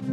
Good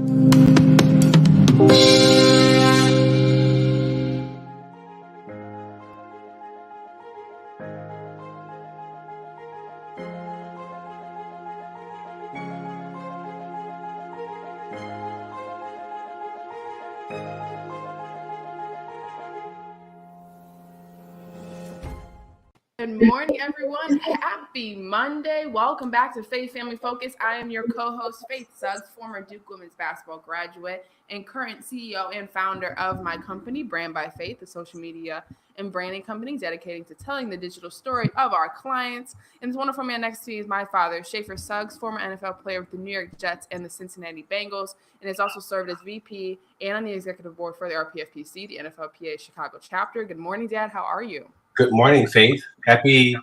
morning, everyone. Happy Monday. Welcome back to Faith Family Focus. I am your co-host, Faith Suggs, former Duke women's basketball graduate and current CEO and founder of my company, Brand by Faith, a social media and branding company dedicating to telling the digital story of our clients. And this wonderful man next to me is my father, Shafer Suggs, former NFL player with the New York Jets and the Cincinnati Bengals, and has also served as VP and on the executive board for the RPFPC, the NFLPA Chicago chapter. Good morning, Dad. How are you? Good morning, Faith. Happy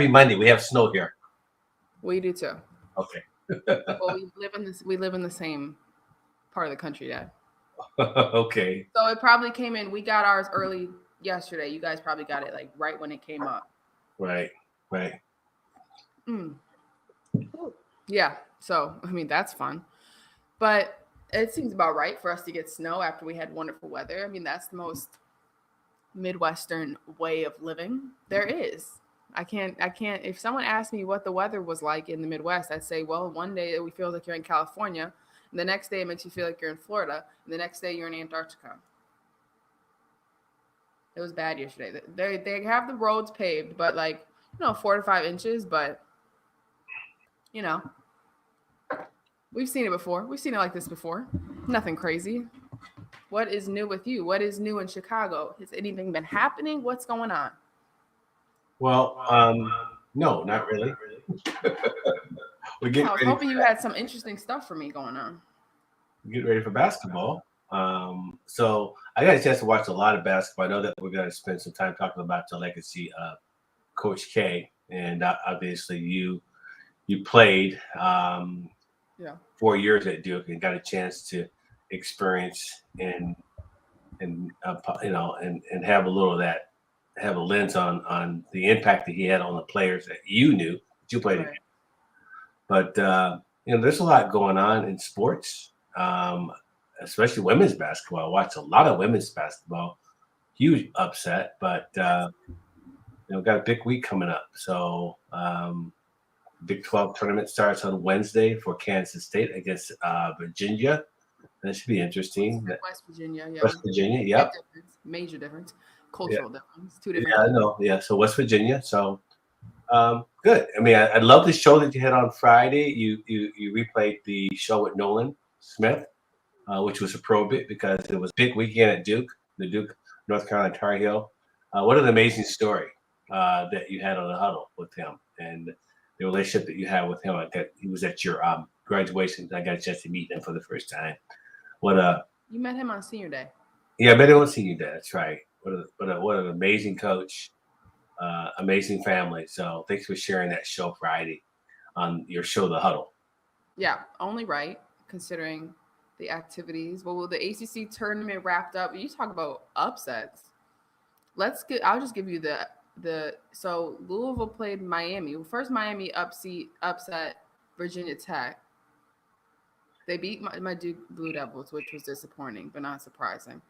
Monday. We have snow here. We do too. Okay. Well, we live in the same part of the country, Dad. Okay. So it probably came in. We got ours early yesterday. You guys probably got it like right when it came up. Right. Yeah. So I mean that's fun, but it seems about right for us to get snow after we had wonderful weather. I mean that's the most Midwestern way of living there is. I can't if someone asked me what the weather was like in the Midwest, I'd say, well, one day we feel like you're in California, and the next day it makes you feel like you're in Florida, and the next day you're in Antarctica. It was bad yesterday. They have the roads paved, but 4 to 5 inches, but we've seen it before. We've seen it like this before. Nothing crazy. What is new with you? What is new in Chicago? Has anything been happening? What's going on? Well, no, not really. I was hoping you had some interesting stuff for me going on. We're getting ready for basketball. So I got a chance to watch a lot of basketball. I know that we're going to spend some time talking about the legacy of Coach K, and obviously you played 4 years at Duke and got a chance to experience and have a little of that, have a lens on the impact that he had on the players that you knew that you played against. But there's a lot going on in sports, especially women's basketball. I watched a lot of women's basketball. Huge upset, but got a big week coming up. So Big 12 tournament starts on Wednesday for Kansas State against Virginia. That should be interesting. West Virginia, yeah. West Virginia, yep. Major difference. Cultural difference. Two different. Yeah, I know. Yeah, so West Virginia. So good. I mean, I love the show that you had on Friday. You replayed the show with Nolan Smith, which was a pro bit because it was a big weekend at Duke, the Duke North Carolina Tar Heel. What an amazing story that you had on the huddle with him and the relationship that you had with him. He was at your graduation. I got a chance to meet him for the first time. You met him on senior day. Yeah, I met him on senior day. That's right. What an amazing coach, amazing family. So thanks for sharing that show Friday on your show, The Huddle. Yeah, only right considering the activities. Well, the ACC tournament wrapped up. You talk about upsets. I'll just give you so Louisville played Miami. Well, first Miami upset Virginia Tech. They beat my Duke Blue Devils, which was disappointing, but not surprising.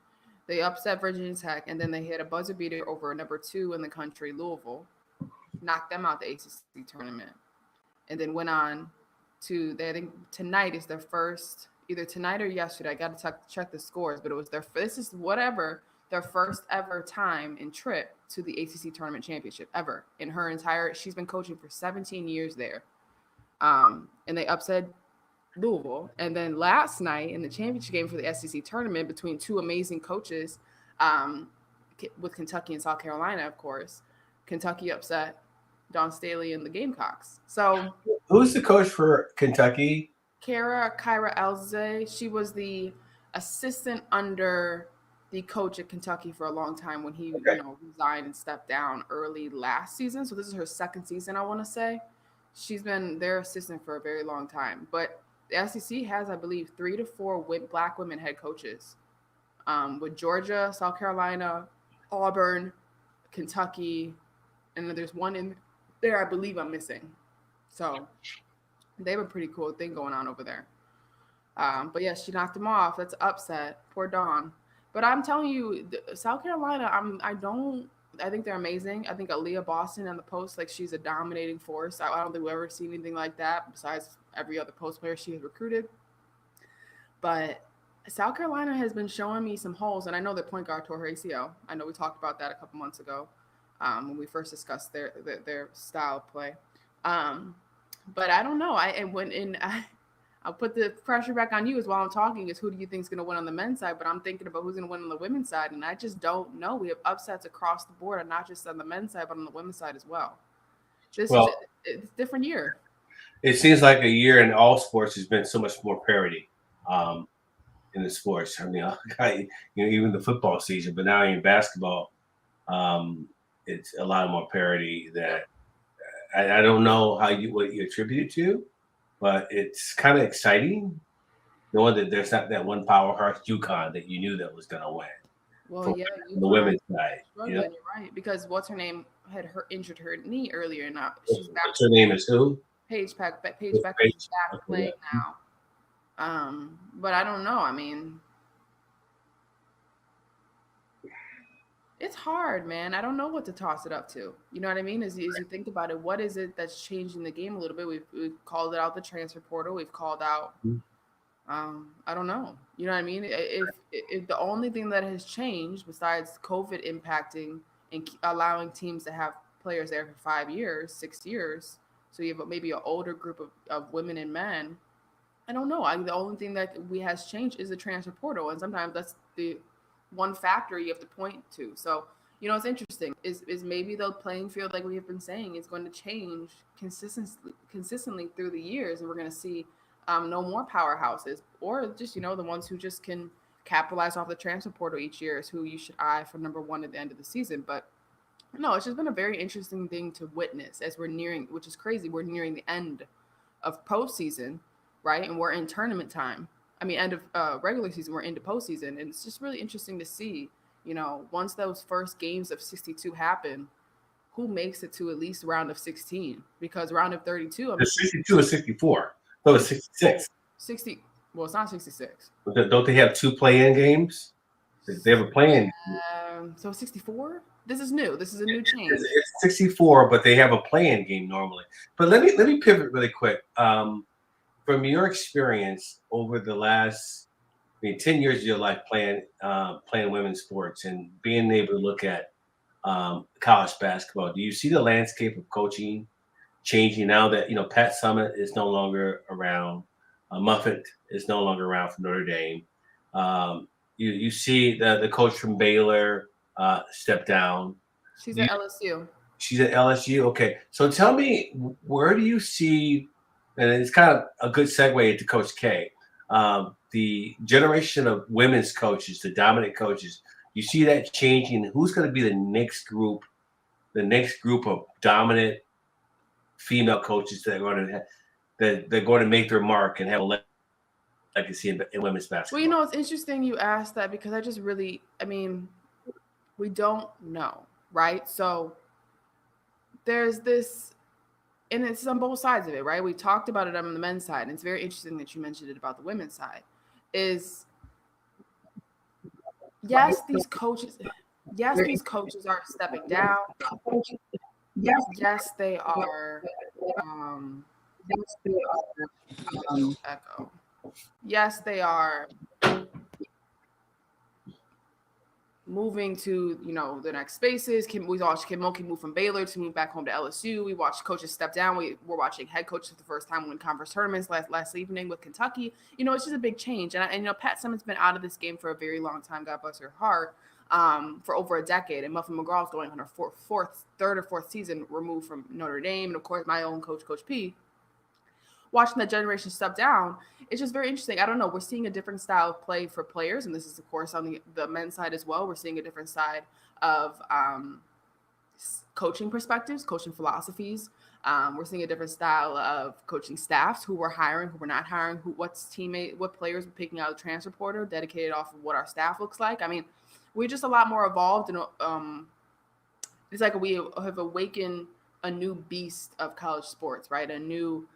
They upset Virginia Tech, and then they hit a buzzer beater over number 2 in the country, Louisville, knocked them out the ACC tournament, and then went on to, I think tonight is their first, either tonight or yesterday. I got to check the scores, but it was their first ever time and trip to the ACC tournament championship ever in her entire. She's been coaching for 17 years there, and they upset Louisville. And then last night in the championship game for the SEC tournament between two amazing coaches, with Kentucky and South Carolina, of course, Kentucky upset Dawn Staley and the Gamecocks. So who's the coach for Kentucky? Kyra Elze. She was the assistant under the coach at Kentucky for a long time when he resigned and stepped down early last season. So this is her second season, I want to say. She's been their assistant for a very long time. But the SEC has, I believe, 3 to 4 black women head coaches, with Georgia, South Carolina, Auburn, Kentucky, and then there's one in there I believe I'm missing. So they have a pretty cool thing going on over there. But yeah, she knocked him off. That's upset. Poor Dawn. But I'm telling you, South Carolina, I think they're amazing. I think Aaliyah Boston on the post, like she's a dominating force. I don't think we've ever seen anything like that besides every other post player she has recruited. But South Carolina has been showing me some holes, and I know their point guard tore her ACL. I know we talked about that a couple months ago when we first discussed their style of play. Um, but I don't know. I'll put the pressure back on you as while I'm talking is who do you think is going to win on the men's side? But I'm thinking about who's going to win on the women's side, and I just don't know. We have upsets across the board, and not just on the men's side, but on the women's side as well. This is Well, it's a different year. it seems like a year in all sports has been so much more parity um, in the sports. I mean, even the football season, but now in basketball, um, it's a lot more parity that I don't know what you attribute it to, but it's kind of exciting knowing that there's not that one powerhouse UConn that you knew that was going to win Well, for yeah, the women's side. struggling. You're right because what's her name had injured her knee earlier, and now she's back. What's her name is who? Paige Becker is back Okay, playing now. But I don't know. I mean, it's hard, man. I don't know what to toss it up to. You know what I mean? As you think about it, what is it that's changing the game a little bit? We've called it out the transfer portal. We've called out. I don't know. You know what I mean? If the only thing that has changed besides COVID impacting and allowing teams to have players there for 5 years, 6 years, so you have maybe an older group of women and men. I don't know. The only thing that we has changed is the transfer portal, and sometimes that's the one factor you have to point to. So it's interesting. Is maybe the playing field, like we have been saying, is going to change consistently through the years, and we're going to see no more powerhouses, or just the ones who just can capitalize off the transfer portal each year is who you should eye for number one at the end of the season. But no, it's just been a very interesting thing to witness as we're nearing, which is crazy. We're nearing the end of postseason, right? And we're in tournament time. I mean, end of regular season, we're into postseason, and it's just really interesting to see. Once those first games of 62 happen, who makes it to at least round of 16? Because round of 32, I mean, 62 and 64. So it's 66. 60. Well, it's not 66. Don't they have two play-in games? They have a play-in. So 64. This is new. This is a new change. It's 64, but they have a play-in game normally. But let me pivot really quick. From your experience over the last 10 years of your life playing women's sports and being able to look at college basketball, do you see the landscape of coaching changing now that Pat Summitt is no longer around, Muffet is no longer around for Notre Dame? You see the coach from Baylor step down. She's at LSU. She's at LSU. Okay, so tell me, where do you see? And it's kind of a good segue into Coach K. The generation of women's coaches, the dominant coaches, you see that changing. Who's going to be the next group of dominant female coaches that they're going to make their mark and have a legacy in women's basketball? Well, it's interesting you asked that because we don't know, right? So there's this, and it's on both sides of it, right? We talked about it on the men's side, and it's very interesting that you mentioned it about the women's side. Is yes, these coaches are stepping down. Yes, they are. Echo. Yes, they are moving to the next spaces. We watched Kim Mulkey move from Baylor to move back home to LSU. We watched coaches step down. We're watching head coaches for the first time win conference tournaments last evening with Kentucky. It's just a big change. And Pat Summitt's been out of this game for a very long time. God bless her heart. For over a decade, and Muffin McGraw's going on her third or fourth season removed from Notre Dame, and of course my own coach, Coach P. Watching that generation step down, it's just very interesting. I don't know. We're seeing a different style of play for players, and this is, of course, on the men's side as well. We're seeing a different side of coaching perspectives, coaching philosophies. We're seeing a different style of coaching staffs, who we're hiring, who we're not hiring, what players we're picking out of the transfer portal, dedicated off of what our staff looks like. I mean, we're just a lot more evolved, and it's like we have awakened a new beast of college sports, right? A new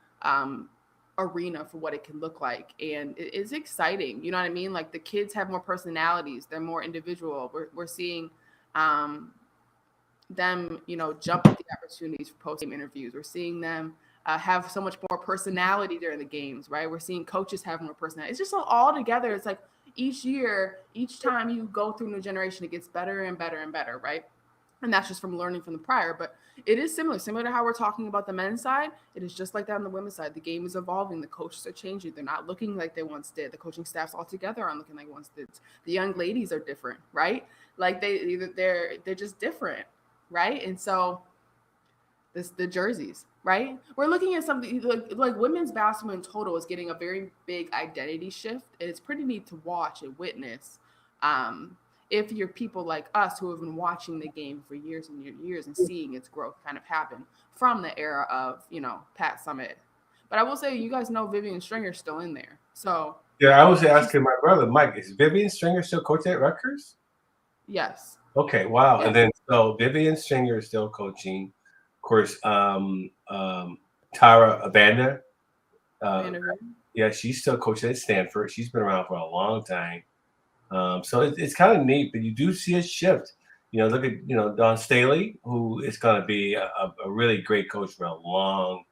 arena for what it can look like, and it's exciting. You know what I mean? Like the kids have more personalities, they're more individual. We're seeing them, jump at the opportunities for post-game interviews. We're seeing them have so much more personality during the games, right? We're seeing coaches have more personality. It's just all together. It's like each year, each time you go through a new generation, it gets better and better and better, right? And that's just from learning from the prior. But it is similar to how we're talking about the men's side. It is just like that on the women's side. The game is evolving. The coaches are changing. They're not looking like they once did. The coaching staffs altogether aren't looking like once did. The young ladies are different, right? Like they're just different, right? And so the jerseys, right? We're looking at something like women's basketball in total is getting a very big identity shift, and it's pretty neat to watch and witness. If you're people like us who have been watching the game for years and years and seeing its growth kind of happen from the era of, Pat Summitt. But I will say, you guys know Vivian Stringer's still in there. So yeah, I was asking my brother, Mike, is Vivian Stringer still coaching at Rutgers? Yes. Okay, wow. Yeah. And then so Vivian Stringer is still coaching. Of course, Tara Abanda. Yeah, she's still coaching at Stanford. She's been around for a long time. So it's kind of neat, but you do see a shift. Look at Don Staley, who is going to be a really great coach for a long,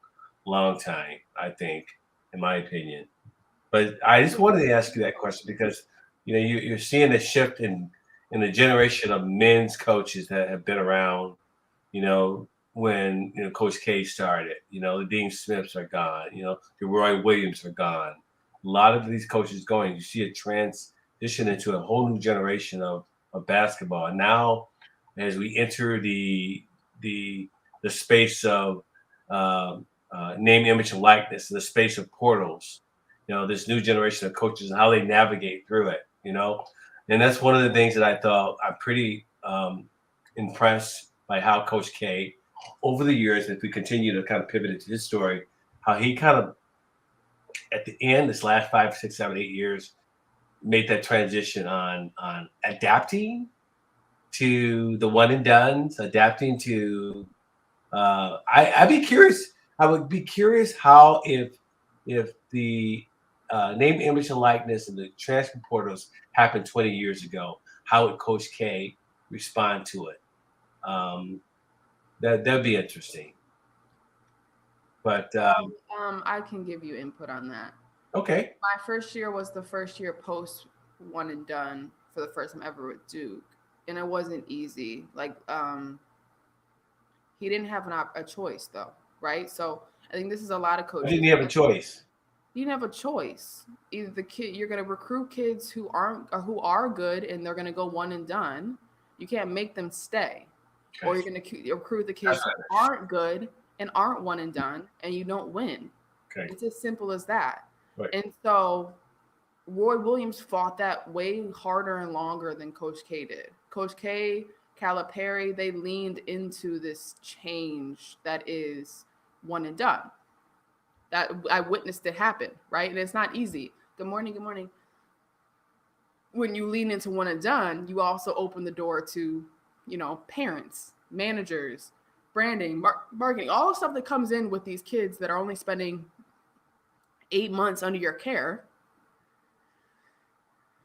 long time, I think, in my opinion. But I just wanted to ask you that question because you're seeing a shift in the generation of men's coaches that have been around. When Coach K started, the Dean Smiths are gone. The Roy Williams are gone. A lot of these coaches going. You see a transition into a whole new generation of basketball. And now, as we enter the space of name, image, and likeness, the space of portals, this new generation of coaches and how they navigate through it. And that's one of the things that I thought I'm pretty impressed by how Coach K, over the years, if we continue to kind of pivot into his story, how he kind of, at the end, this last 5, 6, 7, 8 years, made that transition on adapting to the one and dones, adapting to. I'd be curious. I would be curious how if the name, image, and likeness and the transfer portals happened 20 years ago, how would Coach K respond to it? That'd be interesting. But I can give you input on that. Okay. My first year was the first year post one and done for the first time ever with Duke, and it wasn't easy. Like he didn't have a choice though, right? So I think this is a lot of coaches. Didn't he have a choice? You didn't have a choice. Either the kid, you're going to recruit kids who are good and they're going to go one and done. You can't make them stay. Okay. Or you're going to recruit the kids who aren't good and aren't one and done, and you don't win. Okay. It's as simple as that. Right. And so Roy Williams fought that way harder and longer than Coach K did. Coach K, Calipari, they leaned into this change that is one and done. That I witnessed it happen, right? And it's not easy. Good morning, good morning. When you lean into one and done, you also open the door to, parents, managers, branding, marketing, all the stuff that comes in with these kids that are only spending 8 months under your care,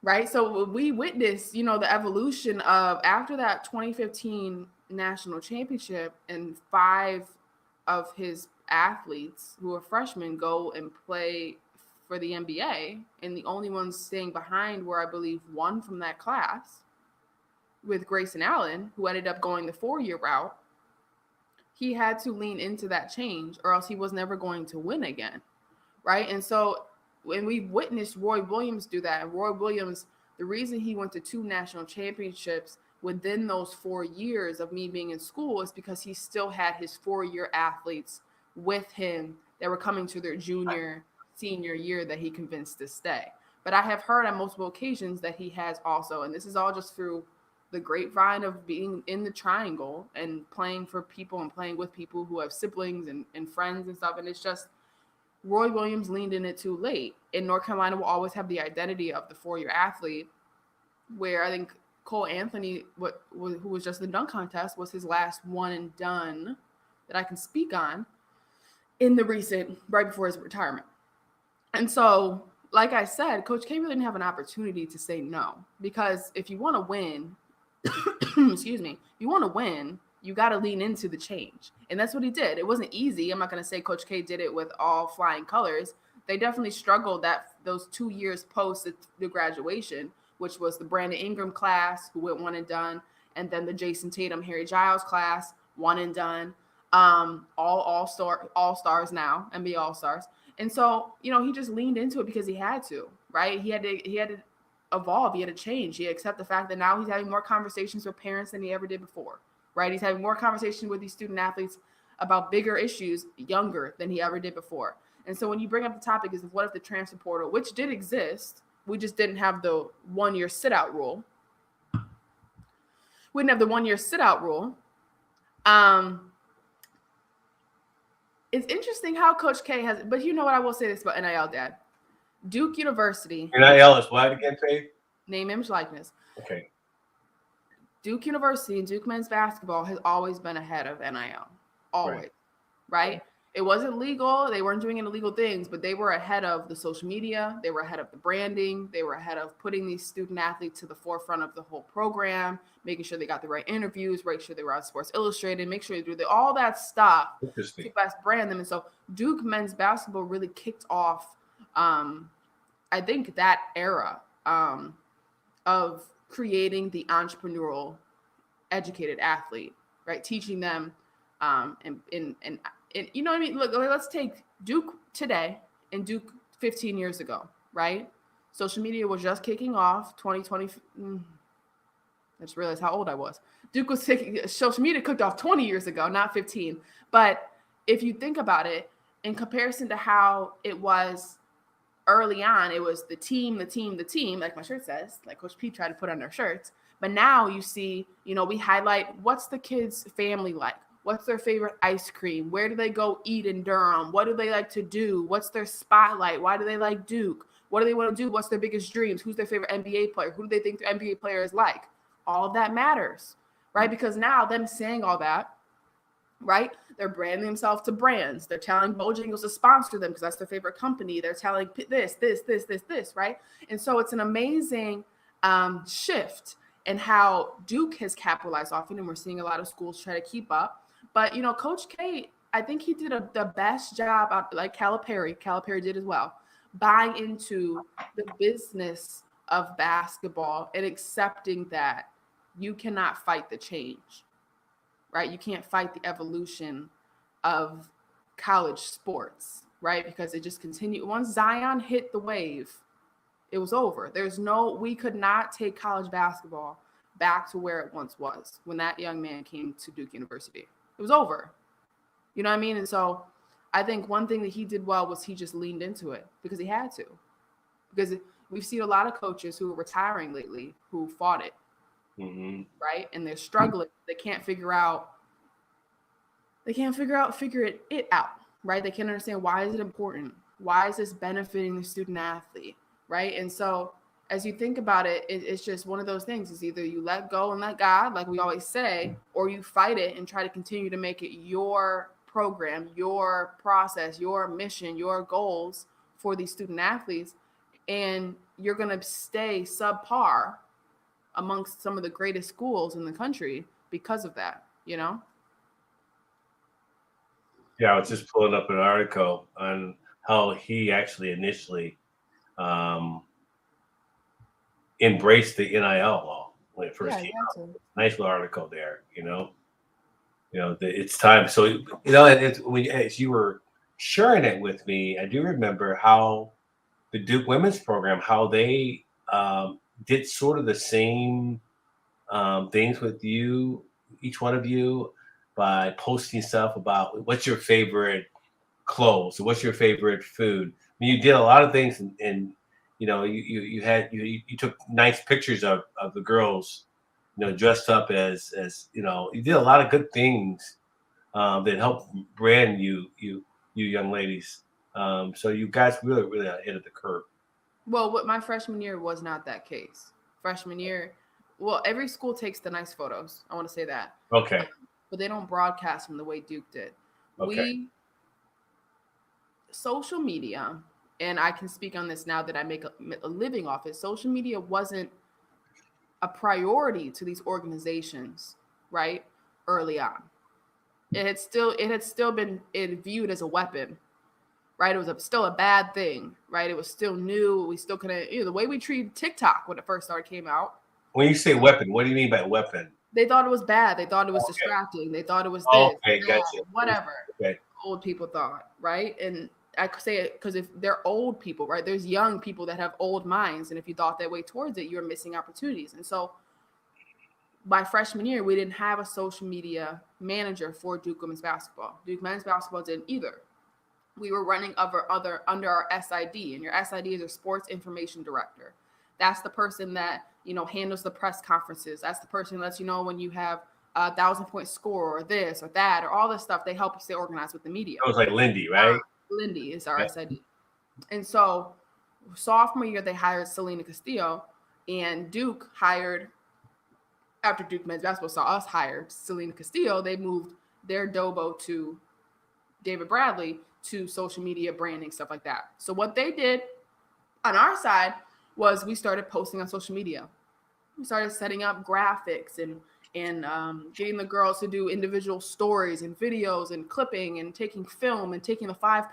right? So we witnessed, the evolution of after that 2015 national championship, and 5 of his athletes who are freshmen go and play for the NBA, and the only ones staying behind were, I believe, 1 from that class with Grayson Allen, who ended up going the 4-year route. He had to lean into that change or else he was never going to win again, right? And so when we witnessed Roy Williams do that, and Roy Williams, the reason he went to 2 national championships within those 4 years of me being in school is because he still had his 4-year athletes with him that were coming to their junior, senior year that he convinced to stay. But I have heard on multiple occasions that he has also, and this is all just through the grapevine of being in the triangle and playing for people and playing with people who have siblings and friends and stuff. And it's just Roy Williams leaned in it too late. And North Carolina will always have the identity of the 4-year athlete, where I think Cole Anthony, who was just in the dunk contest, was his last one and done that I can speak on in the recent, right before his retirement. And so, like I said, Coach K really didn't have an opportunity to say no, because if you want to win, excuse me, if you want to win, you got to lean into the change. And that's what he did. It wasn't easy. I'm not going to say Coach K did it with all flying colors. They definitely struggled those 2 years post the graduation, which was the Brandon Ingram class, who went one and done, and then the Jason Tatum, Harry Giles class, one and done. All stars now, NBA all stars. And so, he just leaned into it because he had to, right? He had to evolve. He had to change. He accept the fact that now he's having more conversations with parents than he ever did before, right? He's having more conversations with these student athletes about bigger issues younger than he ever did before. And so when you bring up the topic is what if the transfer portal, which did exist, we just didn't have the 1 year sit out rule. We didn't have the 1 year sit out rule. It's interesting how Coach K has, but you know what? I will say this about NIL, Dad. Duke University. NIL is what again, Faith? Name, image, likeness. Okay. Duke University and Duke men's basketball has always been ahead of NIL. Always. Right? It wasn't legal. They weren't doing any illegal things, but they were ahead of the social media. They were ahead of the branding. They were ahead of putting these student athletes to the forefront of the whole program, making sure they got the right interviews, make sure they were on Sports Illustrated, make sure they do all that stuff to best brand them. And so Duke men's basketball really kicked off, I think, that era of creating the entrepreneurial, educated athlete, right? Teaching them and you know what I mean? Look, let's take Duke today and Duke 15 years ago, right? Social media was just kicking off 2020. I just realized how old I was. Duke was social media kicked off 20 years ago, not 15. But if you think about it, in comparison to how it was early on, it was the team, like my shirt says, like Coach P tried to put on their shirts. But now you see, we highlight what's the kid's family like? What's their favorite ice cream? Where do they go eat in Durham? What do they like to do? What's their spotlight? Why do they like Duke? What do they want to do? What's their biggest dreams? Who's their favorite NBA player? Who do they think their NBA player is like? All of that matters, right? Because now them saying all that, right? They're branding themselves to brands. They're telling Bojangles to sponsor them because that's their favorite company. They're telling this, right? And so it's an amazing shift in how Duke has capitalized off it, and we're seeing a lot of schools try to keep up. But, Coach K, I think he did the best job, like Calipari did as well, buying into the business of basketball and accepting that you cannot fight the change, right? You can't fight the evolution of college sports, right? Because it just continued. Once Zion hit the wave, it was over. We could not take college basketball back to where it once was when that young man came to Duke University. It was over. You know what I mean? And so I think one thing that he did well was he just leaned into it because he had to. Because we've seen a lot of coaches who are retiring lately who fought it, right? And they're struggling. They can't figure it out, right? They can't understand, why is it important? Why is this benefiting the student athlete, right? And so as you think about it, it's just one of those things. It's either you let go and let God, like we always say, or you fight it and try to continue to make it your program, your process, your mission, your goals for these student athletes. And you're going to stay subpar amongst some of the greatest schools in the country because of that, Yeah, I was just pulling up an article on how he actually initially embraced the NIL law when it first came out. Nice little article there, it's time. So, as you were sharing it with me, I do remember how the Duke women's program, how they did sort of the same things with you, each one of you, by posting stuff about what's your favorite clothes, what's your favorite food. I mean, you did a lot of things, and you took nice pictures of the girls, dressed up as you did a lot of good things that helped brand you young ladies. So you guys really ahead of the curve. Well, what my freshman year was not that case. Freshman year, well, every school takes the nice photos. I want to say that. Okay. But they don't broadcast them the way Duke did. Okay. Social media and I can speak on this now that I make a living off it, social media wasn't a priority to these organizations, right? Early on. It had still been viewed as a weapon, right? It was still a bad thing, right? It was still new. We still couldn't, the way we treated TikTok when it first came out. When you say weapon, what do you mean by weapon? They thought it was bad. They thought it was distracting. They thought it was this, Okay, that, gotcha. whatever. Okay. Old people thought, right? And I could say it because if they're old people, right? There's young people that have old minds, and if you thought that way towards it, you're missing opportunities. And so, by freshman year, we didn't have a social media manager for Duke women's basketball. Duke men's basketball didn't either. We were running under our SID, and your SID is your sports information director. That's the person that handles the press conferences. That's the person who lets you know when you have a 1,000-point score or this or that or all this stuff. They help you stay organized with the media. It was like Lindy, right? Lindy is our SID. And so sophomore year, they hired Selena Castillo, and Duke hired, after Duke men's basketball saw us hire Selena Castillo, they moved their Dobo to David Bradley to social media branding, stuff like that. So what they did on our side was we started posting on social media. We started setting up graphics and getting the girls to do individual stories and videos and clipping and taking film and taking the five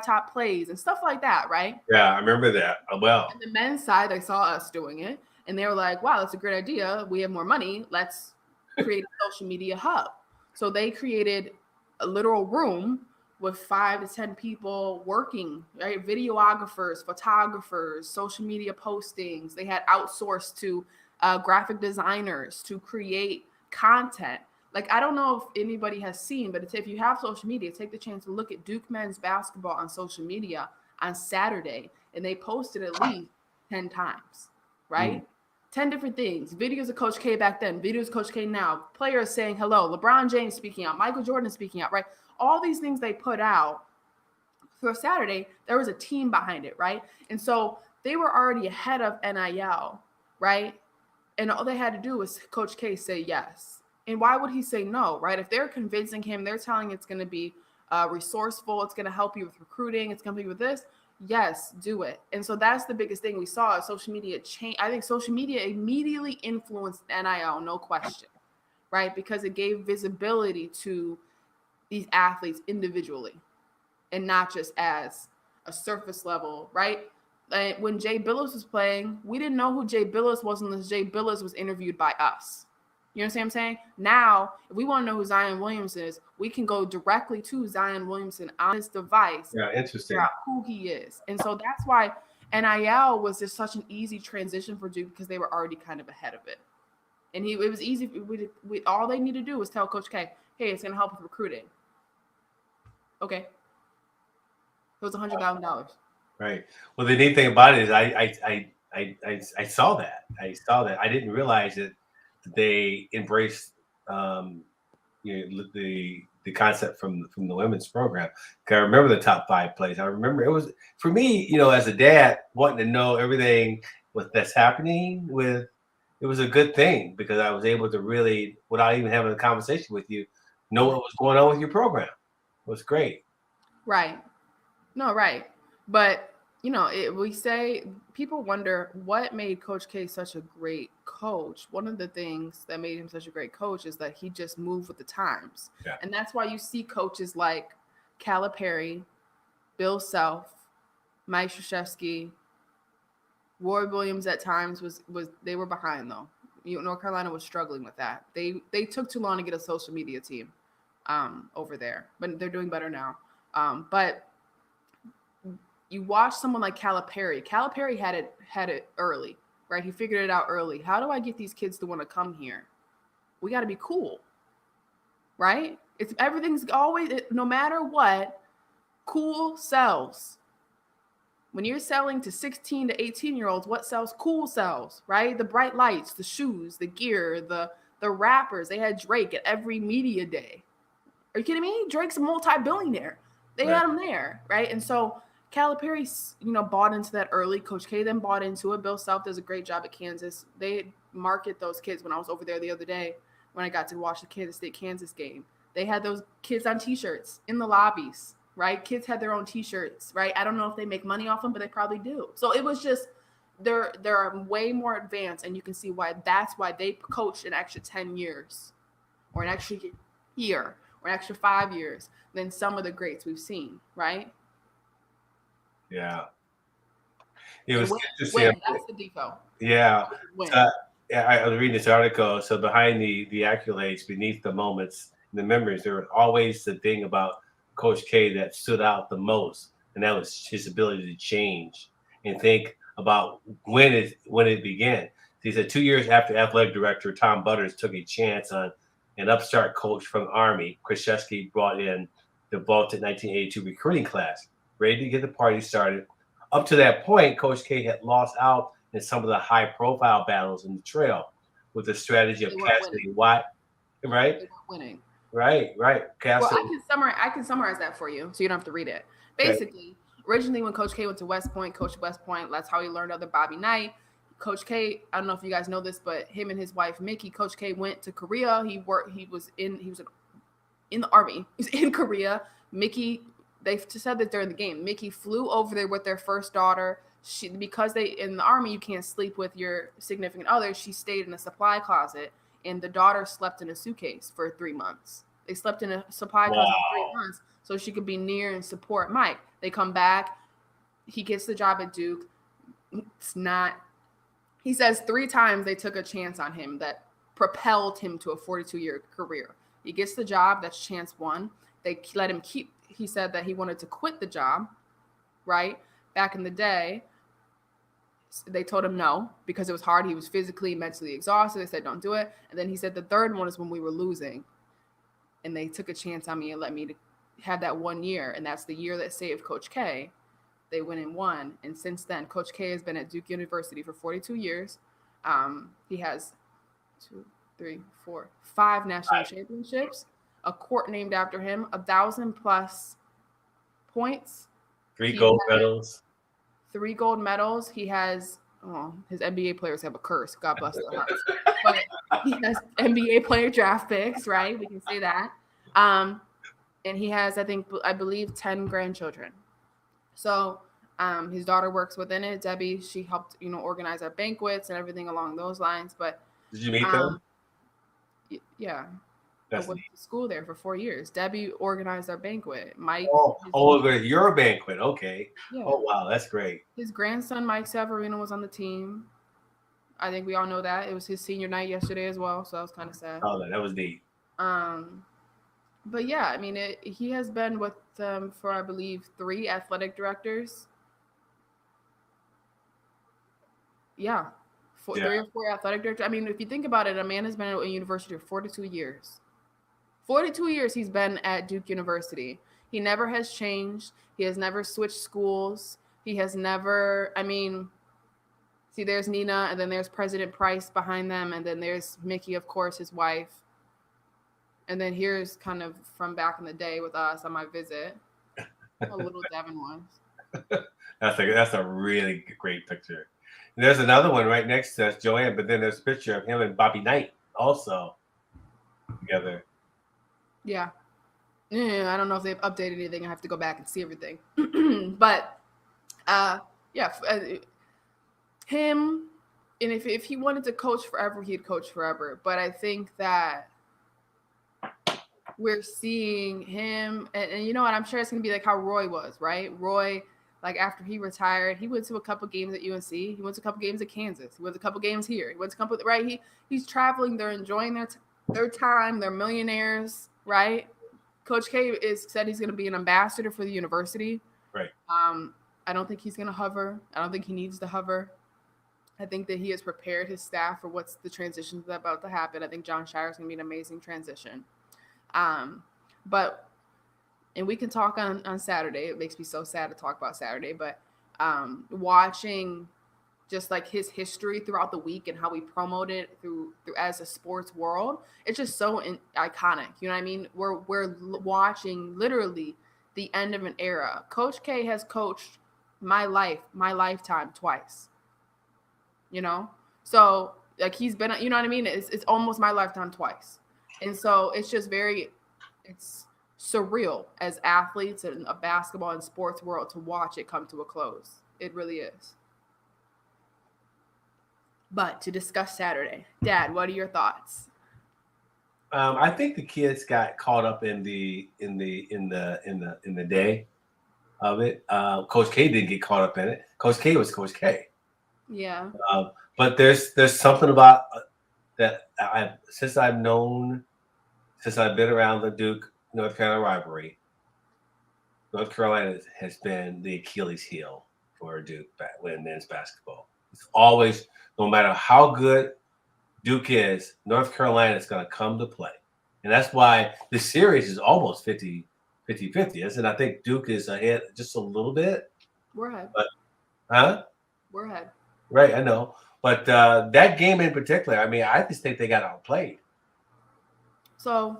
top plays and stuff like that, right? Yeah, I remember that. Well, on the men's side, they saw us doing it and they were like, wow, that's a great idea. We have more money. Let's create a social media hub. So they created a literal room with 5 to 10 people working, right? Videographers, photographers, social media postings. They had outsourced to graphic designers to create content. Like, I don't know if anybody has seen, but if you have social media, take the chance to look at Duke men's basketball on social media on Saturday, and they posted at least 10 times, right? 10 different things. Videos of Coach K back then, videos of Coach K now, players saying hello, LeBron James speaking out, Michael Jordan speaking out, right? All these things they put out for Saturday, there was a team behind it, right? And so they were already ahead of NIL, right? And all they had to do was Coach K say yes. And why would he say no, right? If they're convincing him, they're telling it's going to be resourceful, it's going to help you with recruiting, it's going to be with this, yes, do it. And so that's the biggest thing we saw. Social media change. I think social media immediately influenced NIL, no question, right? Because it gave visibility to these athletes individually and not just as a surface level, right? Like when Jay Billups was playing, we didn't know who Jay Billups was unless Jay Billups was interviewed by us. You understand what I'm saying? Now, if we want to know who Zion Williams is, we can go directly to Zion Williamson on his device. Yeah, interesting. Figure out who he is. And so that's why NIL was just such an easy transition for Duke because they were already kind of ahead of it. And it was easy. All they need to do was tell Coach K, hey, it's going to help with recruiting. Okay. It was $100,000. Right. Well, the neat thing about it is I saw that. I didn't realize that they embraced the concept from the women's program. I remember the top 5 plays. I remember it was for me, as a dad wanting to know everything that's happening with. It was a good thing because I was able to really, without even having a conversation with you, know what was going on with your program. It was great. Right. No, right. But we say people wonder what made Coach K such a great coach. One of the things that made him such a great coach is that he just moved with the times. Yeah. And that's why you see coaches like Calipari, Bill Self, Mike Krzyzewski, Roy Williams at times was they were behind though. North Carolina was struggling with that. They took too long to get a social media team over there, but they're doing better now. But you watch someone like Calipari. Calipari had it early, right? He figured it out early. How do I get these kids to want to come here? We got to be cool, right? Everything's always, no matter what, cool sells. When you're selling to 16 to 18-year-olds, what sells? Cool sells, right? The bright lights, the shoes, the gear, the rappers. They had Drake at every media day. Are you kidding me? Drake's a multi-billionaire. They had him there, right? And so Calipari, bought into that early. Coach K then bought into it. Bill Self does a great job at Kansas. They market those kids. When I was over there the other day, when I got to watch the Kansas State-Kansas game, they had those kids on T-shirts in the lobbies, right? Kids had their own T-shirts, right? I don't know if they make money off them, but they probably do. So it was just they're way more advanced, and you can see why that's why they coached an extra 10 years or an extra year or an extra 5 years than some of the greats we've seen, right? Yeah. It And was win, interesting. win. That's the default. Yeah. Win. So, yeah, I was reading this article. So behind the accolades, beneath the moments, the memories, there was always the thing about Coach K that stood out the most, and that was his ability to change and think about when it began. He said 2 years after athletic director Tom Butters took a chance on an upstart coach from the Army, Krzyzewski brought in the vaulted 1982 recruiting class, ready to get the party started. Up to that point, Coach K had lost out in some of the high-profile battles in the trail with the strategy of They weren't winning. casting Watt, right? They weren't winning. Right. Well, Casting. I can summarize that for you, so you don't have to read it. Okay. Basically, originally when Coach K went to West Point, Coach West Point, that's how he learned other Bobby Knight. Coach K, I don't know if you guys know this, but him and his wife Mickey, Coach K went to Korea. He was in the army. He's in Korea. Mickey, they said that during the game, Mickey flew over there with their first daughter. Because they in the army, you can't sleep with your significant other. She stayed in a supply closet, and the daughter slept in a suitcase for 3 months. They slept in a supply closet for 3 months so she could be near and support Mike. They come back. He gets the job at Duke. It's not. He says 3 times they took a chance on him that propelled him to a 42-year career. He gets the job. That's chance 1. They let him keep. He said that he wanted to quit the job, right? Back in the day, they told him no because it was hard. He was physically, mentally exhausted. They said, don't do it. And then he said the third one is when we were losing, and they took a chance on me and let me to have that 1 year. And that's the year that saved Coach K. They went and won. And since then, Coach K has been at Duke University for 42 years. He has 2, 3, 4, 5 national championships, a court named after him, 1,000+ points, 3 gold medals. 3 gold medals. He has, his NBA players have a curse. God bless their hearts. But he has NBA player draft picks, right? We can say that. And he has, I believe, 10 grandchildren. So his daughter works within it. Debbie, she helped, organize our banquets and everything along those lines. But did you meet them? Yeah. That's I went to school there for 4 years. Debbie organized our banquet. Mike. Your banquet. Okay. Yeah. Oh, wow. That's great. His grandson, Mike Savarino, was on the team. I think we all know that. It was his senior night yesterday as well, so that was kind of sad. Oh, that was neat. But yeah, I mean, he has been with them for, I believe, 3 athletic directors. Yeah. 3 or 4 athletic directors. I mean, if you think about it, a man has been at a university for 42 years. 42 years he's been at Duke University. He never has changed. He has never switched schools. He has never, see, there's Nina, and then there's President Price behind them, and then there's Mickey, of course, his wife. And then here's kind of from back in the day with us on my visit, a little Devin was. That's a really great picture. And there's another one right next to us, Joanne, but then there's a picture of him and Bobby Knight also together. Yeah. I don't know if they've updated anything. I have to go back and see everything. But him, and if he wanted to coach forever, he'd coach forever. But I think that we're seeing him, and you know what? I'm sure it's going to be like how Roy was, right? Roy, like after he retired, he went to a couple games at UNC. He went to a couple games at Kansas. He went to a couple games here. He went to a couple, right? He's traveling. They're enjoying their time. They're millionaires, right? Coach K said he's going to be an ambassador for the university. Right. I don't think he's going to hover. I don't think he needs to hover. I think that he has prepared his staff for what's the transitions that's about to happen. I think John Shire is going to be an amazing transition. But we can talk on Saturday. It makes me so sad to talk about Saturday, but watching just like his history throughout the week and how we promote it through as a sports world, it's just so iconic. You know what I mean? We're watching literally the end of an era. Coach K has coached my lifetime twice. So like he's been, you know what I mean? It's almost my lifetime twice. And so it's just it's surreal as athletes in a basketball and sports world to watch it come to a close. It really is. But to discuss Saturday, Dad, what are your thoughts? I think the kids got caught up in the day of it. Coach K didn't get caught up in it. Coach K was Coach K. Yeah. But there's something about that since I've been around the Duke North Carolina rivalry. North Carolina has been the Achilles heel for Duke in men's basketball. It's always, no matter how good Duke is, North Carolina is going to come to play. And that's why the series is almost 50-50, isn't it? I think Duke is ahead just a little bit. We're ahead. But, huh? We're ahead. Right, I know. But that game in particular, I mean, I just think they got outplayed. So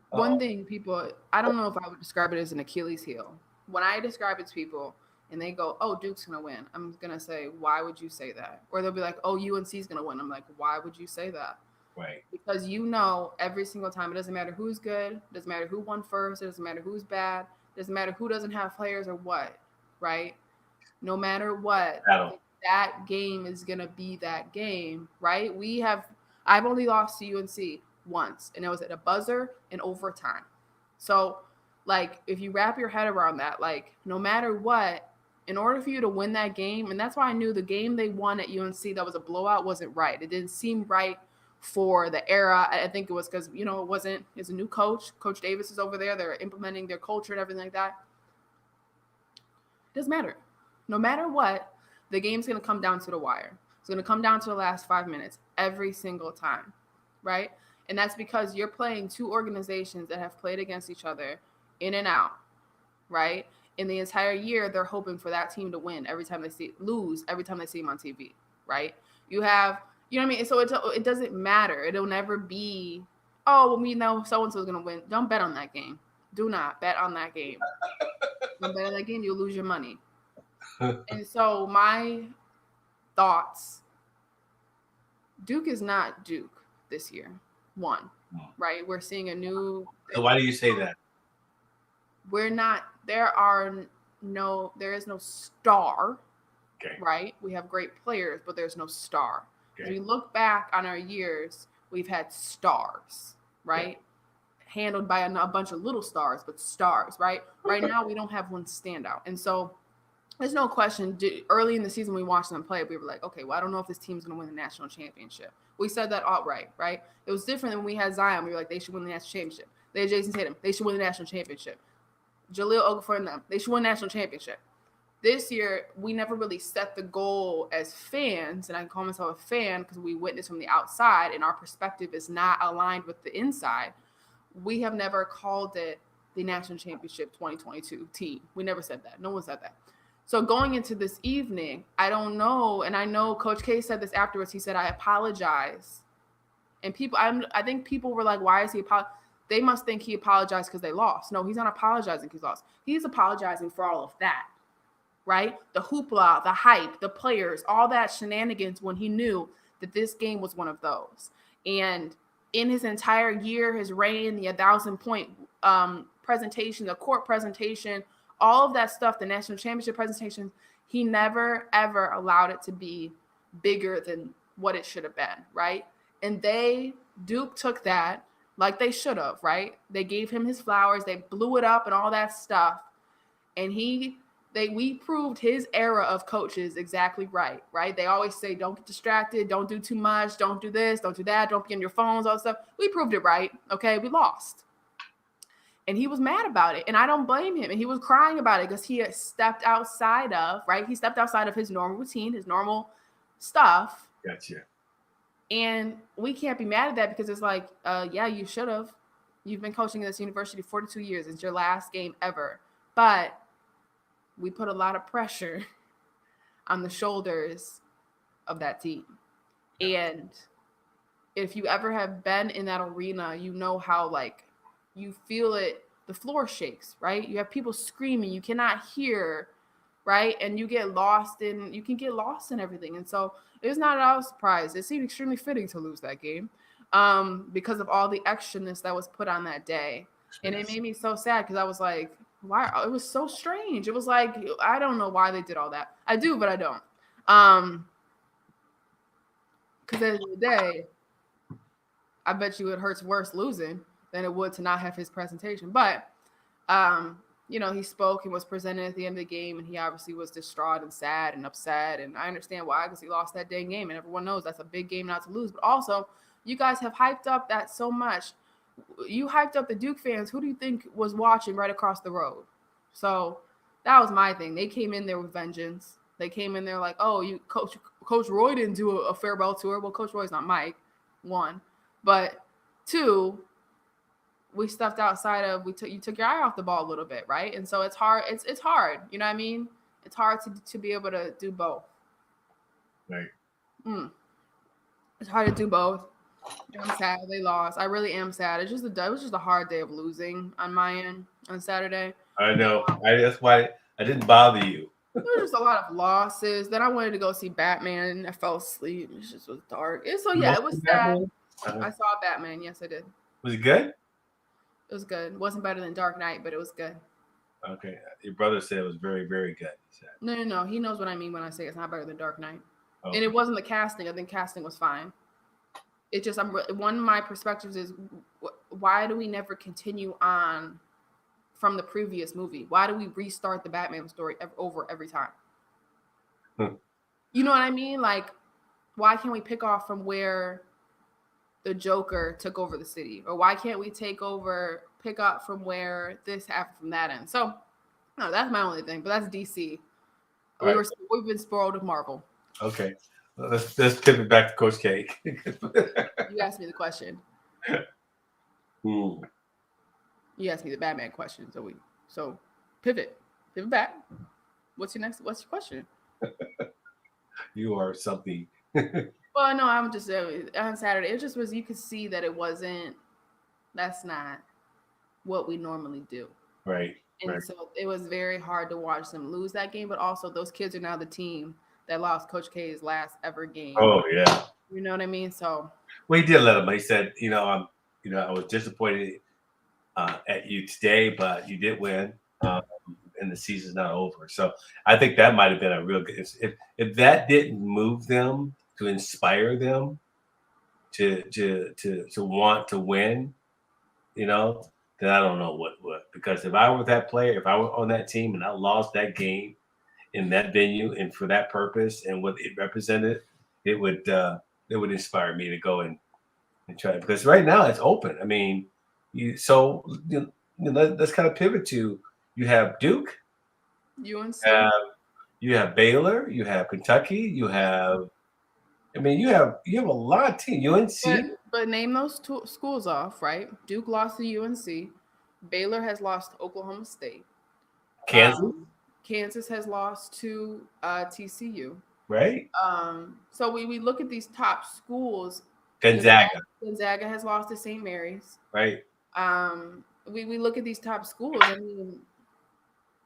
one thing people, I don't know if I would describe it as an Achilles heel. When I describe it to people and they go, oh, Duke's going to win, I'm going to say, why would you say that? Or they'll be like, oh, UNC's going to win. I'm like, why would you say that? Right. Because every single time, it doesn't matter who's good, it doesn't matter who won first, it doesn't matter who's bad, it doesn't matter who doesn't have players or what, right? No matter what, that game is going to be that game, right? I've only lost to UNC once, and it was at a buzzer in overtime. So, like, if you wrap your head around that, like, no matter what, in order for you to win that game, and that's why I knew the game they won at UNC that was a blowout wasn't right. It didn't seem right for the era. I think it was because, it's a new coach. Coach Davis is over there. They're implementing their culture and everything like that. It doesn't matter. No matter what, the game's going to come down to the wire. It's going to come down to the last 5 minutes every single time, right? And that's because you're playing two organizations that have played against each other in and out, right? In the entire year, they're hoping for that team to win every time lose every time they see them on TV, right? You have, you know what I mean? So it doesn't matter. It'll never be, oh, well, we know so-and-so's going to win. Don't bet on that game. Do not bet on that game. Don't bet on that game. You'll lose your money. And so my thoughts, Duke is not Duke this year. One, right? We're seeing a new. So why do you say that? We're not. There is no star. Okay. Right? We have great players, but there's no star. Okay. If we look back on our years, we've had stars, right? Yeah. Handled by a bunch of little stars, but stars, right? Right now, we don't have one standout. And so there's no question. Early in the season, we watched them play. We were like, okay, well, I don't know if this team's going to win the national championship. We said that outright, right? It was different than when we had Zion. We were like, they should win the national championship. They had Jason Tatum. They should win the national championship. Jaleel Okafor and them. They should win the national championship. This year, we never really set the goal as fans, and I call myself a fan because we witness from the outside, and our perspective is not aligned with the inside. We have never called it the national championship 2022 team. We never said that. No one said that. So going into this evening, I don't know, and I know Coach K said this afterwards. He said, I apologize. And I think people were like, why is he apologizing? They must think he apologized because they lost. No, he's not apologizing because he lost. He's apologizing for all of that. Right? The hoopla, the hype, the players, all that shenanigans when he knew that this game was one of those. And in his entire year, his reign, the 1,000-point presentation, the court presentation, all of that stuff, the national championship presentation, he never, ever allowed it to be bigger than what it should have been, right? And Duke took that like they should have, right? They gave him his flowers. They blew it up and all that stuff. And we proved his era of coaches exactly right? They always say, don't get distracted, don't do too much, don't do this, don't do that, don't be on your phones, all that stuff. We proved it right, okay? We lost. And he was mad about it, and I don't blame him. And he was crying about it because he had stepped outside of, right? He stepped outside of his normal routine, his normal stuff. Gotcha. And we can't be mad at that because it's like, yeah, you should have. You've been coaching at this university 42 years. It's your last game ever. But we put a lot of pressure on the shoulders of that team. And if you ever have been in that arena, you know how, like, you feel it, the floor shakes, right? You have people screaming, you cannot hear, right? And you can get lost in everything. And so it's not at all a surprise. It seemed extremely fitting to lose that game because of all the extraness that was put on that day. And it made me so sad because I was like, why? It was so strange. It was like, I don't know why they did all that. I do, but I don't. Because at the end of the day, I bet you it hurts worse losing than it would to not have his presentation. But, he spoke and was presented at the end of the game, and he obviously was distraught and sad and upset. And I understand why, because he lost that dang game, and everyone knows that's a big game not to lose. But also, you guys have hyped up that so much. You hyped up the Duke fans. Who do you think was watching right across the road? So that was my thing. They came in there with vengeance. They came in there like, oh, Coach Roy didn't do a farewell tour. Well, Coach Roy's not Mike, one. But two, we stuffed outside of you took your eye off the ball a little bit, right? And so it's hard. It's hard. You know what I mean? It's hard to be able to do both. Right. It's hard to do both. I'm sad they lost. I really am sad. It was just a hard day of losing on my end on Saturday. I know. That's why I didn't bother you. There was just a lot of losses. Then I wanted to go see Batman, and I fell asleep. It just was dark. It was sad. I saw Batman. Yes, I did. Was it good? It was good. It wasn't better than Dark Knight, but it was good. Okay. Your brother said it was very, very good. No. He knows what I mean when I say it's not better than Dark Knight. Okay. And it wasn't the casting. I think casting was fine. It just, one of my perspectives is, why do we never continue on from the previous movie? Why do we restart the Batman story over every time? You know what I mean? Like, why can't we pick off from where the Joker took over the city? Or why can't we pick up from where this happened from that end? So, no, that's my only thing. But that's DC. Right. We've been spoiled with Marvel. Okay. Let's pivot back to Coach K. You asked me the question. You asked me the Batman question. So pivot back. What's your question? You are something. Well, no, I'm just on Saturday. It just was, you could see that that's not what we normally do. Right. And so it was very hard to watch them lose that game, but also those kids are now the team that lost Coach K's last ever game. Oh yeah. You know what I mean? So. Well, he did let him. He said, I was disappointed at you today, but you did win, and the season's not over. So I think that might have been a real good. If that didn't move them to inspire them to want to win, then I don't know what would. Because if I were that player, if I were on that team and I lost that game in that venue and for that purpose and what it represented, it would inspire me to go and try it. Because right now it's open. I mean, let's kind of pivot to, you have Duke, UNC, you have Baylor, you have Kentucky, you have a lot of teams. UNC, but name those two schools off, right? Duke lost to UNC. Baylor has lost to Oklahoma State. Kansas has lost to TCU. Right. So we look at these top schools. Gonzaga has lost to St. Mary's. Right. We look at these top schools. I mean,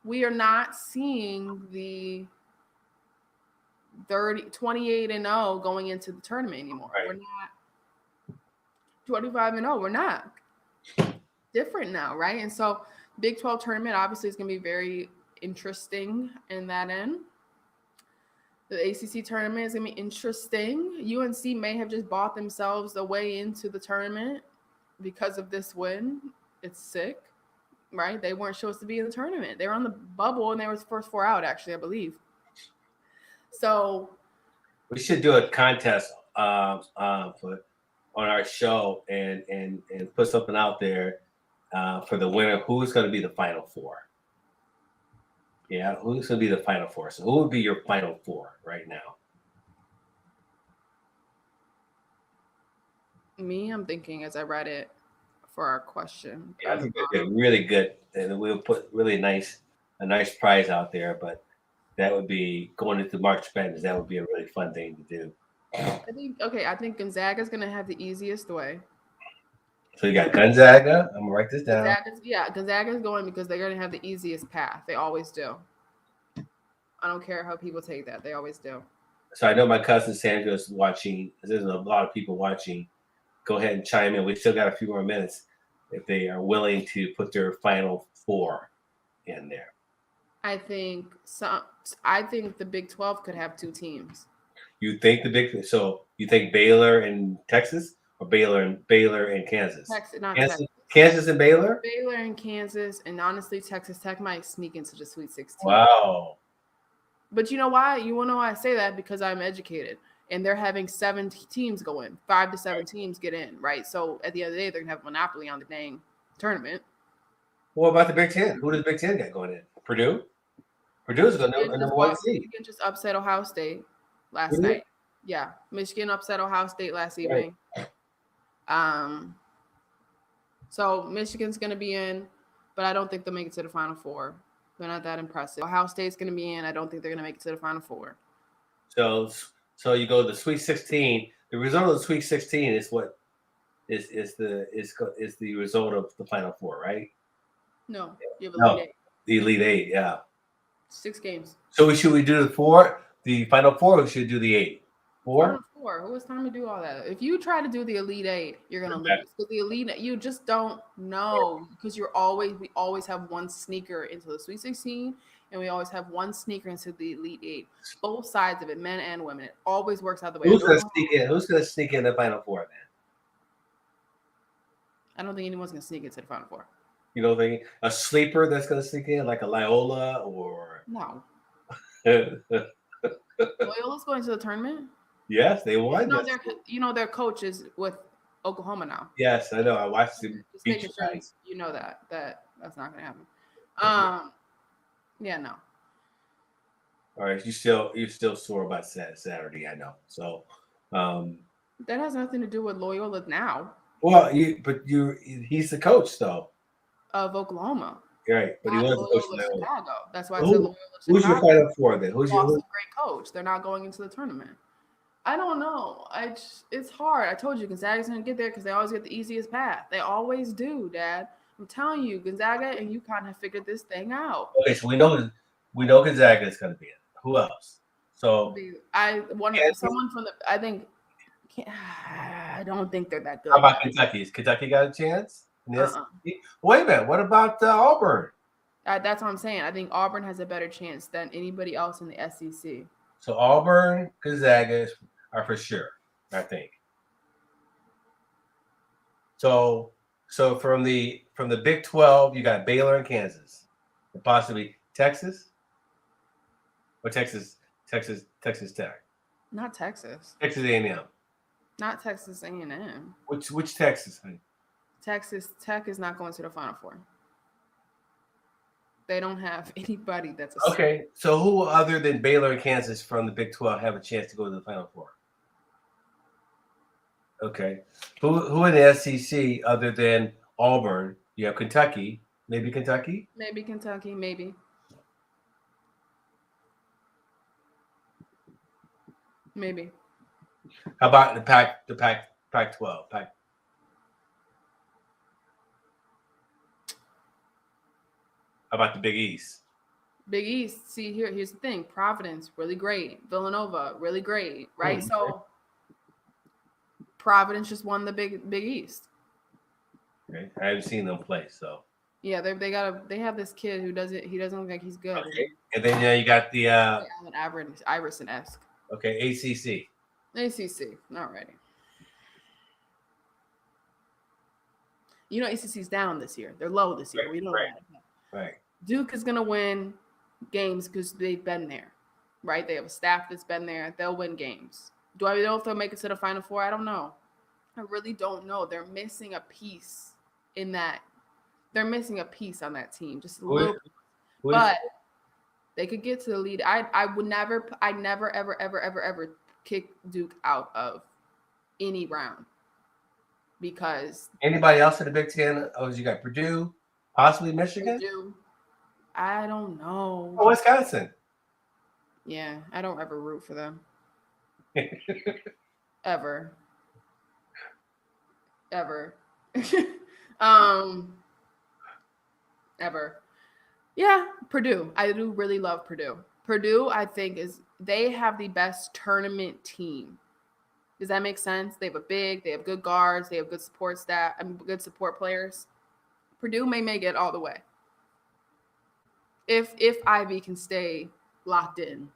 we are not seeing the 28-0 going into the tournament anymore. Right. We're not 25-0. We're not different now, right? And so Big 12 tournament obviously is going to be very interesting in that end. The ACC tournament is going to be interesting. UNC may have just bought themselves a way into the tournament because of this win. It's sick, right? They weren't supposed to be in the tournament. They were on the bubble, and they were the first four out, actually, I believe. So we should do a contest on our show and put something out there for the winner. Who's going to be the Final Four? Yeah, who's going to be the Final Four? So who would be your Final Four right now? Me, I'm thinking as I read it for our question. Yeah, I think they're really good, and we'll put a nice prize out there. But that would be going into March Madness. That would be a really fun thing to do. I think Gonzaga is going to have the easiest way. So you got Gonzaga. I'm gonna write this down. Gonzaga is going because they're going to have the easiest path. They always do. I don't care how people take that. They always do. So I know my cousin Sandra is watching. There's a lot of people watching. Go ahead and chime in. We still got a few more minutes. if they are willing to put their Final Four in there. I think the Big 12 could have 2 teams. You think you think Baylor and Texas, or Baylor and Kansas? Kansas and Baylor? Baylor and Kansas, and honestly, Texas Tech might sneak into the Sweet 16. Wow. But you know why? You want to know why I say that? Because I'm educated. And they're having 7 teams go in. 5 to 7 teams get in, right? So at the end of the day, they're going to have a monopoly on the dang tournament. What about the Big Ten? Who does the Big Ten got going in? Purdue? Purdue's going to number 1 seed. Michigan just upset Ohio State last night. Yeah. Michigan upset Ohio State last evening. So Michigan's going to be in, but I don't think they'll make it to the Final Four. They're not that impressive. Ohio State's going to be in. I don't think they're going to make it to the Final Four. So you go to the Sweet 16. The result of the Sweet 16 is what is the result of the Final Four, right? No, you have Elite Eight. The Elite Eight, yeah. 6 games. So should we do the Final Four, or should we do the 8? 4? Final Four. Who has time to do all that? If you try to do the Elite Eight, you're gonna lose. Because the Elite, you just don't know. Because we always have one sneaker into the Sweet 16, and we always have one sneaker into the Elite Eight. Both sides of it, men and women. It always works out the way. Who's gonna sneak in the Final Four then? I don't think anyone's gonna sneak into the Final Four. You don't think a sleeper that's gonna sneak in, like a Loyola or no? Loyola's going to the tournament. Yes, they won. Their coach is with Oklahoma now. Yes, I know. I watched him. Just making sure you know that's not gonna happen. Yeah, no. All right, you're still sore about Saturday. I know. So that has nothing to do with Loyola now. Well, he's the coach though of Oklahoma. Right, but he was the coach of Chicago. That's why I said Loyola. Who's your Final Four then? Who's your great coach? They're not going into the tournament. I don't know. It's hard. I told you Gonzaga's gonna get there because they always get the easiest path. They always do, Dad. I'm telling you, Gonzaga and UConn have figured this thing out. Okay, so we know Gonzaga is gonna be in. Who else? So someone from the. I don't think they're that good. How about Kentucky? Has Kentucky got a chance? Wait a minute. What about Auburn? That's what I'm saying. I think Auburn has a better chance than anybody else in the SEC. So Auburn, Gonzaga are for sure, I think. So from the Big 12, you got Baylor and Kansas, and possibly Texas, or Texas Tech. Not Texas. Texas A&M. Not Texas A&M. Which Texas, honey? Texas Tech is not going to the Final Four. They don't have anybody that's okay. So who other than Baylor and Kansas from the Big 12 have a chance to go to the Final Four? Okay. Who in the SEC other than Auburn? You have Kentucky. Maybe Kentucky? Maybe Kentucky. Maybe. Maybe. How about the Pac-12? How about the Big East? Big East. See, here's the thing. Providence, really great. Villanova, really great. Right? So Providence just won the Big East. Okay. I haven't seen them play, so. Yeah, they have this kid who doesn't look like he's good. Okay. And then you got the Allen Iverson-esque. Okay, ACC. Alrighty. You know ACC's down this year. They're low this year. Right, we know that. Right. Duke is gonna win games because they've been there, right? They have a staff that's been there. They'll win games. Do I know if they'll make it to the Final Four? I don't know. I really don't know. They're missing a piece in that. They're missing a piece on that team, just a little. But they could get to the lead. I never ever kick Duke out of any round because anybody else in the Big Ten? Oh, you got Purdue, possibly Michigan. Purdue. I don't know. Oh, Wisconsin. Yeah, I don't ever root for them. Ever. Ever. Yeah, Purdue. I do really love Purdue. Purdue, I think, they have the best tournament team. Does that make sense? They have they have good guards, they have good support staff, good support players. Purdue may make it all the way. If Ivy can stay locked in,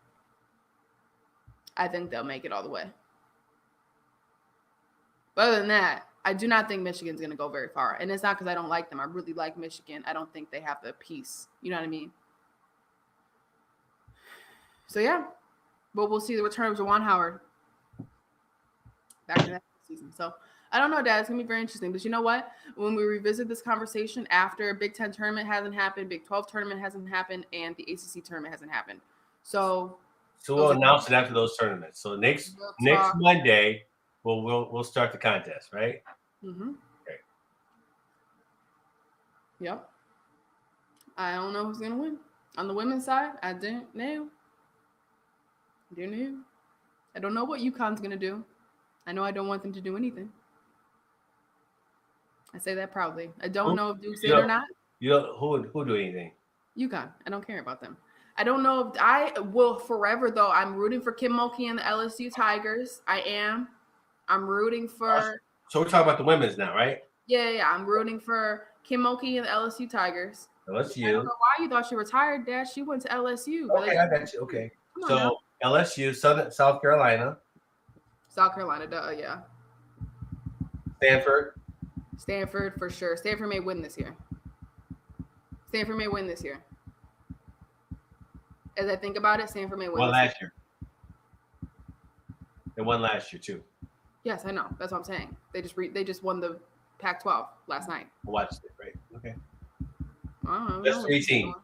I think they'll make it all the way. But other than that, I do not think Michigan's going to go very far. And it's not because I don't like them. I really like Michigan. I don't think they have the piece. You know what I mean? So, yeah. But we'll see the return of Juwan Howard back in that season. So, I don't know, Dad. It's going to be very interesting. But you know what? When we revisit this conversation after Big Ten tournament hasn't happened, Big 12 tournament hasn't happened, and the ACC tournament hasn't happened. So we'll announce it after those tournaments. So next Monday, we'll start the contest, right? Mm-hmm. Okay. Yep. I don't know who's going to win. On the women's side, I didn't know. I don't know what UConn's going to do. I know I don't want them to do anything. I say that proudly. I don't know if Duke's in or not. You know who do anything? UConn. I don't care about them. I don't know if I will forever though. I'm rooting for Kim Mulkey and the LSU Tigers. I am. I'm rooting for. So we're talking about the women's now, right? Yeah. I'm rooting for Kim Mulkey and the LSU Tigers. LSU. I don't know why you thought she retired, Dad. She went to LSU. Okay, I got you. Okay. So LSU, South Carolina. South Carolina, yeah. Stanford for sure. Stanford may win this year. As I think about it, Stanford may win. Won last year. They won last year too. Yes, I know. That's what I'm saying. They just won the Pac-12 last night. I watched it. Right. Okay. That's 3 teams.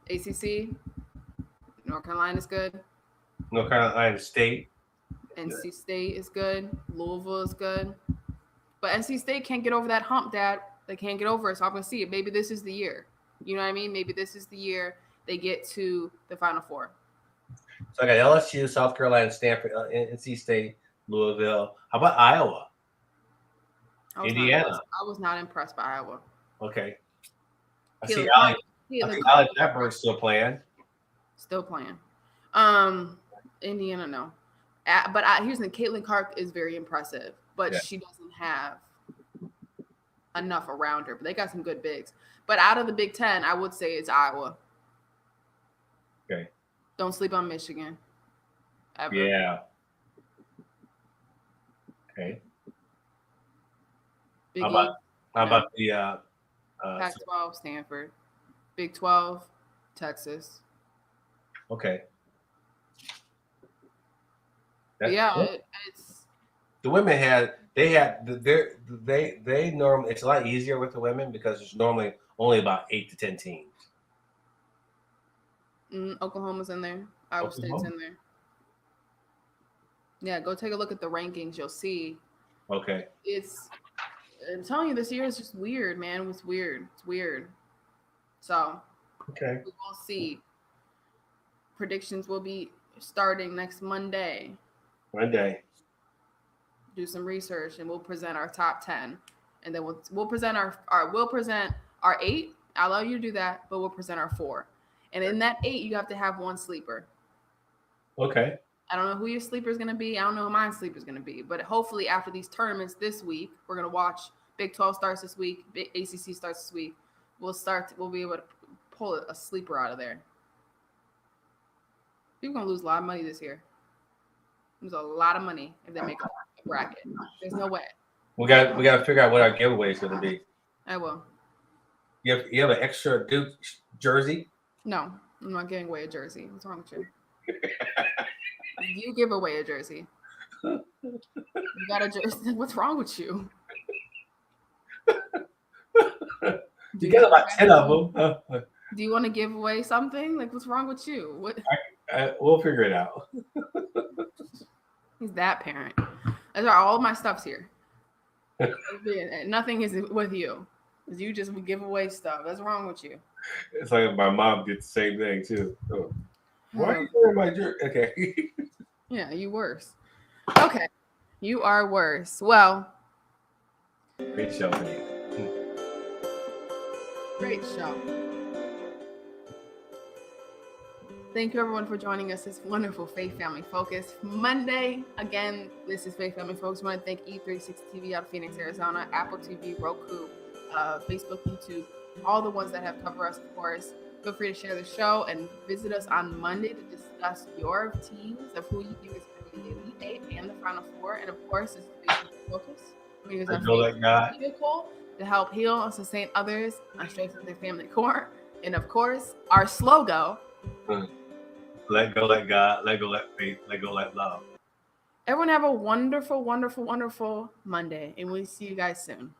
ACC. North Carolina's good. North Carolina State. NC State is good. Louisville is good. But NC State can't get over that hump, Dad. They can't get over it, so I'm going to see it. Maybe this is the year. You know what I mean? Maybe this is the year they get to the Final Four. So I got LSU, South Carolina, Stanford, NC State, Louisville. How about Iowa? Indiana. I was not impressed by Iowa. Okay. I see Alex Shepard's still playing. Indiana, no. But here's the thing. Caitlin Clark is very impressive, but she doesn't have enough around her. But they got some good bigs. But out of the Big Ten, I would say it's Iowa. Okay. Don't sleep on Michigan. Ever. Yeah. Okay. How about the Pac-12, Stanford. Big 12, Texas. Okay. It's the women they normally, it's a lot easier with the women because there's normally only about 8 to 10 teams. Oklahoma's in there. Iowa State's in there. Yeah, go take a look at the rankings. You'll see. Okay. I'm telling you, this year is just weird, man. It's weird. So, okay, we will see. Predictions will be starting next Monday. Do some research, and we'll present our top 10, and then we'll present our 8. I'll allow you to do that, but we'll present our 4. And in that 8, you have to have one sleeper. Okay. I don't know who your sleeper is going to be. I don't know who my sleeper is going to be. But hopefully after these tournaments this week, we're going to watch Big 12 starts this week. Big ACC starts this week. We'll be able to pull a sleeper out of there. People are going to lose a lot of money this year. Lose a lot of money if they make a bracket. There's no way. We got to figure out what our giveaway is going to be. I will. You have an extra Duke jersey? No, I'm not giving away a jersey. What's wrong with you? You give away a jersey. You got a jersey. What's wrong with you? You got about 10 of them. Do you want to give away something? Like, what's wrong with you? What? We'll figure it out. He's that parent. That's why all my stuff's here. Nothing is with you. You just give away stuff. That's wrong with you. It's like my mom did the same thing too. So, why are you wearing my jersey? Okay. Yeah, you worse. Okay. You are worse. Well. Great show for you. Great show. Thank you, everyone, for joining us this wonderful Faith Family Focus Monday. Again, this is Faith Family Focus. I want to thank E360 TV out of Phoenix, Arizona, Apple TV, Roku, Facebook, YouTube, all the ones that have covered us, of course. Feel free to share the show and visit us on Monday to discuss your teams of who you think is going to be the Elite Eight and the Final Four. And of course, this is Faith Family Focus. We use our faith vehicle to help heal and sustain others and strengthen their family core. And of course, our slogan. Let go, let God, let go, let faith, let go, let love. Everyone have a wonderful, wonderful, wonderful Monday, and we'll see you guys soon.